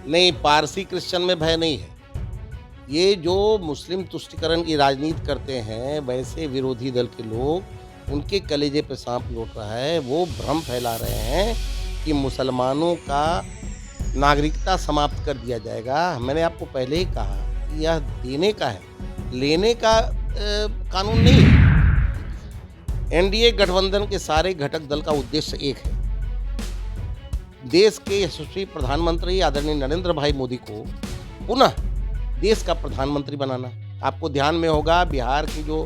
नहीं, पारसी क्रिश्चियन में भय नहीं है। ये जो मुस्लिम तुष्टीकरण की राजनीति करते हैं, वैसे विरोधी दल के लोग, उनके कलेजे पे साँप लौट रहा है। वो भ्रम फैला रहे हैं कि मुसलमानों का नागरिकता समाप्त कर दिया जाएगा। मैंने आपको पहले ही कहा कि यह देने का है, लेने का कानून नहीं है। एनडीए गठबंधन के सारे घटक दल का उद्देश्य एक है। देश के यशस्वी प्रधानमंत्री आदरणीय नरेंद्र भाई मोदी को पुनः देश का प्रधानमंत्री बनाना। आपको ध्यान में होगा बिहार के जो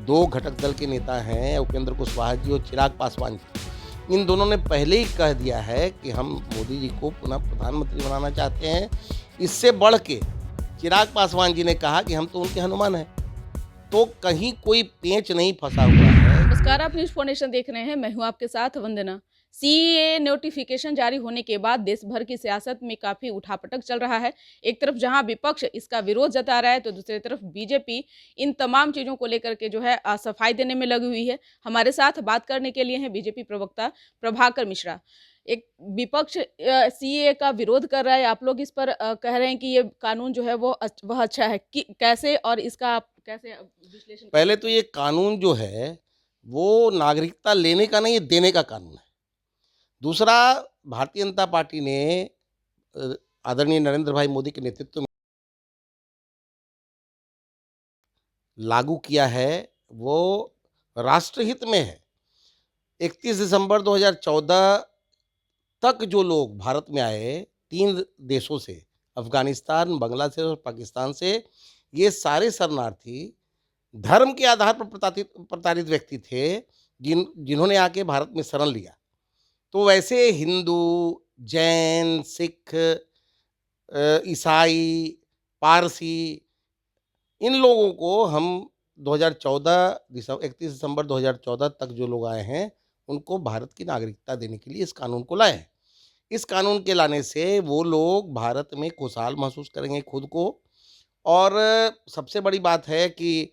2 घटक दल के नेता हैं, उपेंद्र कुशवाहा जी और चिराग पासवान जी, इन दोनों ने पहले ही कह दिया है कि हम मोदी जी को पुनः प्रधानमंत्री बनाना चाहते हैं। इससे बढ़ के चिराग पासवान जी ने कहा कि हम तो उनके हनुमान हैं। तो कहीं कोई पेंच नहीं फँसा हुआ है। नमस्कार, आप न्यूज फाउंडेशन देख रहे हैं। मैं हूं आपके साथ वंदना। सीएए नोटिफिकेशन जारी होने के बाद देश भर की सियासत में काफी उठापटक चल रहा है। एक तरफ जहां विपक्ष इसका विरोध जता रहा है, तो दूसरी तरफ बीजेपी इन तमाम चीजों को लेकर के जो है सफाई देने में लगी हुई है। हमारे साथ बात करने के लिए हैं बीजेपी प्रवक्ता प्रभाकर मिश्रा। एक विपक्ष सीएए का विरोध कर रहा है, आप लोग इस पर कह रहे हैं कि ये कानून जो है वह अच्छा है कि कैसे, और इसका आप कैसे विश्लेषण पहले करते तो हैं? ये कानून जो है, वो नागरिकता लेने का नहीं, ये देने का कानून है। दूसरा, भारतीय जनता पार्टी ने अ, आदरणीय नरेंद्र भाई मोदी के नेतृत्व में लागू किया है, वो राष्ट्रहित में है। 31 दिसंबर 2014 तक जो लोग भारत में आए, 3 देशों से, अफ़गानिस्तान, बांग्लादेश और पाकिस्तान से, ये सारे शरणार्थी धर्म के आधार पर प्रताड़ित व्यक्ति थे, जिन्होंने आके भारत में शरण लिया। तो वैसे हिंदू, जैन, सिख, ईसाई, पारसी, इन लोगों को हम 2014 31 दिसंबर 2014 तक जो लोग आए हैं, उनको भारत की नागरिकता देने के लिए इस कानून को लाए हैं। इस कानून के लाने से वो लोग भारत में खुशहाल महसूस करेंगे खुद को, और सबसे बड़ी बात है कि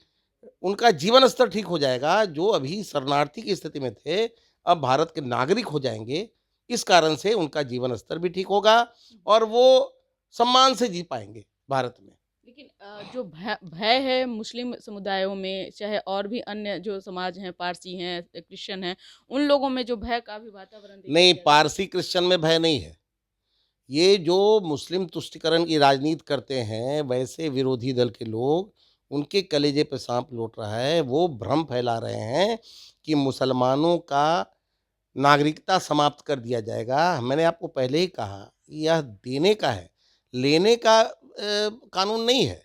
उनका जीवन स्तर ठीक हो जाएगा। जो अभी शरणार्थी की स्थिति में थे, अब भारत के नागरिक हो जाएँगे। इस कारण से उनका जीवन स्तर भी ठीक होगा और वो सम्मान से जी पाएँगे भारत में। लेकिन जो भय भय है मुस्लिम समुदायों में, चाहे और भी अन्य जो समाज हैं, पारसी हैं, क्रिश्चियन हैं, उन लोगों में जो भय का भी वातावरण देखा नहीं, गया है। पारसी क्रिश्चियन में भय नहीं है। ये जो मुस्लिम तुष्टीकरण की राजनीति करते हैं, वैसे विरोधी दल के लोग, उनके कलेजे पे साँप लौट रहा है। वो भ्रम फैला रहे हैं कि मुसलमानों का नागरिकता समाप्त कर दिया जाएगा। मैंने आपको पहले ही कहा कि यह देने का है, लेने का कानून नहीं है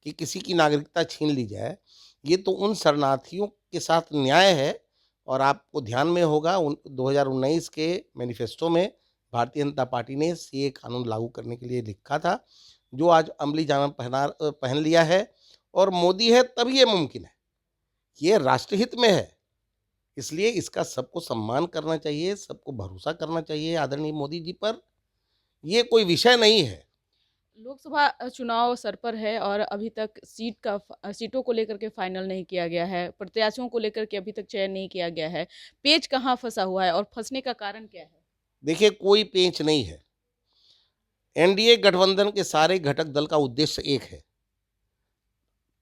कि किसी की नागरिकता छीन ली जाए। ये तो उन शरणार्थियों के साथ न्याय है। और आपको ध्यान में होगा 2019 के मैनिफेस्टो में भारतीय जनता पार्टी ने सीए कानून लागू करने के लिए लिखा था, जो आज अमली जामा पहन लिया है। और मोदी है तभी ये मुमकिन है। ये राष्ट्रहित में है। इसलिए इसका सबको सम्मान करना चाहिए, सबको भरोसा करना चाहिए आदरणीय मोदी जी पर। ये कोई विषय नहीं है। लोकसभा चुनाव सर पर है और अभी तक सीटों को लेकर के फाइनल नहीं किया गया है, प्रत्याशियों को लेकर के अभी तक चयन नहीं किया गया है। पेच कहाँ फंसा हुआ है और फंसने का कारण क्या है? देखिए, कोई पेंच नहीं है। एनडीए गठबंधन के सारे घटक दल का उद्देश्य एक है।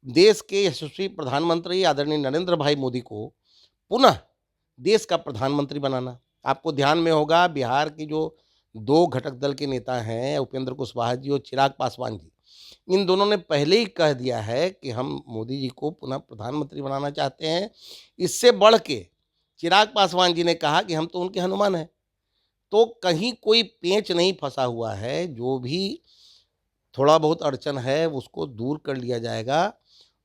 देश के यशस्वी प्रधानमंत्री आदरणीय नरेंद्र भाई मोदी को पुनः देश का प्रधानमंत्री बनाना। आपको ध्यान में होगा बिहार के जो 2 घटक दल के नेता हैं, उपेंद्र कुशवाहा जी और चिराग पासवान जी, इन दोनों ने पहले ही कह दिया है कि हम मोदी जी को पुनः प्रधानमंत्री बनाना चाहते हैं। इससे बढ़ के चिराग पासवान जी ने कहा कि हम तो उनके हनुमान हैं। तो कहीं कोई पेंच नहीं फँसा हुआ है। जो भी थोड़ा बहुत अड़चन है, उसको दूर कर लिया जाएगा।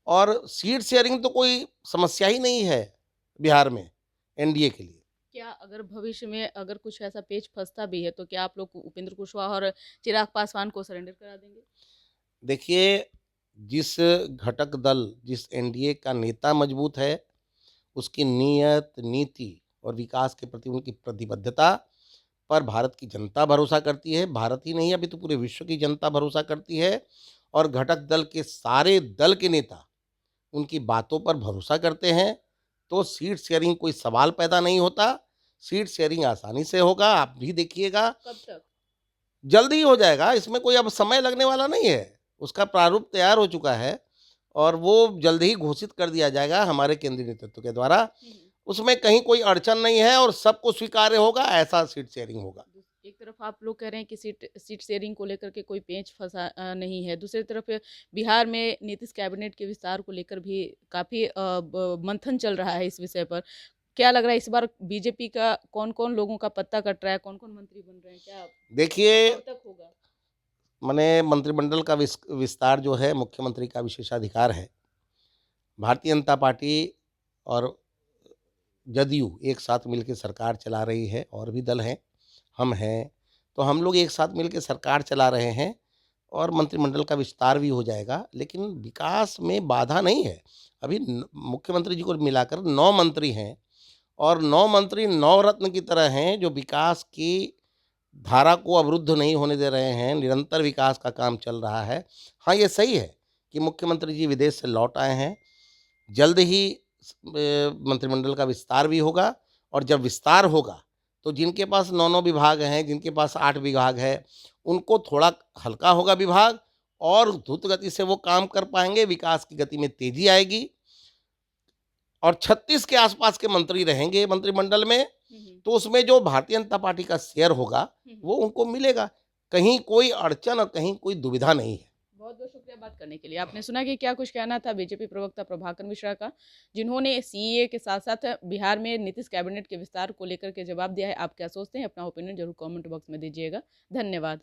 और सीट शेयरिंग तो कोई समस्या ही नहीं है बिहार में एनडीए के लिए। क्या अगर भविष्य में अगर कुछ ऐसा पेच फंसता भी है, तो क्या आप लोग उपेंद्र कुशवाहा और चिराग पासवान को सरेंडर करा देंगे? देखिए, जिस घटक दल, जिस एनडीए का नेता मजबूत है, उसकी नीयत, नीति और विकास के प्रति उनकी प्रतिबद्धता पर भारत की जनता भरोसा करती है। भारत ही नहीं, अभी तो पूरे विश्व की जनता भरोसा करती है। और घटक दल के सारे दल के नेता उनकी बातों पर भरोसा करते हैं। तो सीट शेयरिंग कोई सवाल पैदा नहीं होता। सीट शेयरिंग आसानी से होगा, आप भी देखिएगा। कब तक? जल्द ही हो जाएगा, इसमें कोई अब समय लगने वाला नहीं है। उसका प्रारूप तैयार हो चुका है और वो जल्द ही घोषित कर दिया जाएगा हमारे केंद्रीय नेतृत्व के द्वारा। उसमें कहीं कोई अड़चन नहीं है और सबको स्वीकार्य होगा, ऐसा सीट शेयरिंग होगा। एक तरफ आप लोग कह रहे हैं कि सीट सीट शेयरिंग को लेकर के कोई पेंच फंसा नहीं है, दूसरी तरफ बिहार में नीतीश कैबिनेट के विस्तार को लेकर भी काफ़ी मंथन चल रहा है इस विषय पर। क्या लग रहा है इस बार बीजेपी का कौन-कौन लोगों का पत्ता कट रहा है, कौन-कौन मंत्री बन रहे हैं? क्या देखिए, कब तक होगा? माने मंत्रिमंडल का विस्तार जो है मुख्यमंत्री का विशेषाधिकार है। भारतीय जनता पार्टी और जदयू एक साथ मिलके सरकार चला रही है और भी दल हैं, हम हैं। तो हम लोग एक साथ मिलके सरकार चला रहे हैं और मंत्रिमंडल का विस्तार भी हो जाएगा, लेकिन विकास में बाधा नहीं है। अभी मुख्यमंत्री जी को मिलाकर 9 मंत्री हैं और 9 मंत्री नवरत्न की तरह हैं जो विकास की धारा को अवरुद्ध नहीं होने दे रहे हैं, निरंतर विकास का काम चल रहा है। हाँ, ये सही है कि मुख्यमंत्री जी विदेश से लौट आए हैं। जल्द ही मंत्रिमंडल का विस्तार भी होगा और जब विस्तार होगा, तो जिनके पास 9-9 विभाग हैं, जिनके पास 8 विभाग है, उनको थोड़ा हल्का होगा विभाग और द्रुत गति से वो काम कर पाएँगे, विकास की गति में तेज़ी आएगी और 36 के आसपास के मंत्री रहेंगे मंत्रिमंडल में, तो उसमें जो भारतीय जनता पार्टी का शेयर होगा, वो उनको मिलेगा। कहीं कोई अड़चन और कहीं कोई दुविधा नहीं है। बहुत-बहुत शुक्रिया बात करने के लिए। आपने सुना कि क्या कुछ कहना था बीजेपी प्रवक्ता प्रभाकर मिश्रा का, जिन्होंने सीएए के साथ-साथ बिहार में नीतीश कैबिनेट के विस्तार को लेकर के जवाब दिया है। आप क्या सोचते हैं? अपना ओपिनियन ज़रूर कमेंट बॉक्स में दीजिएगा। धन्यवाद।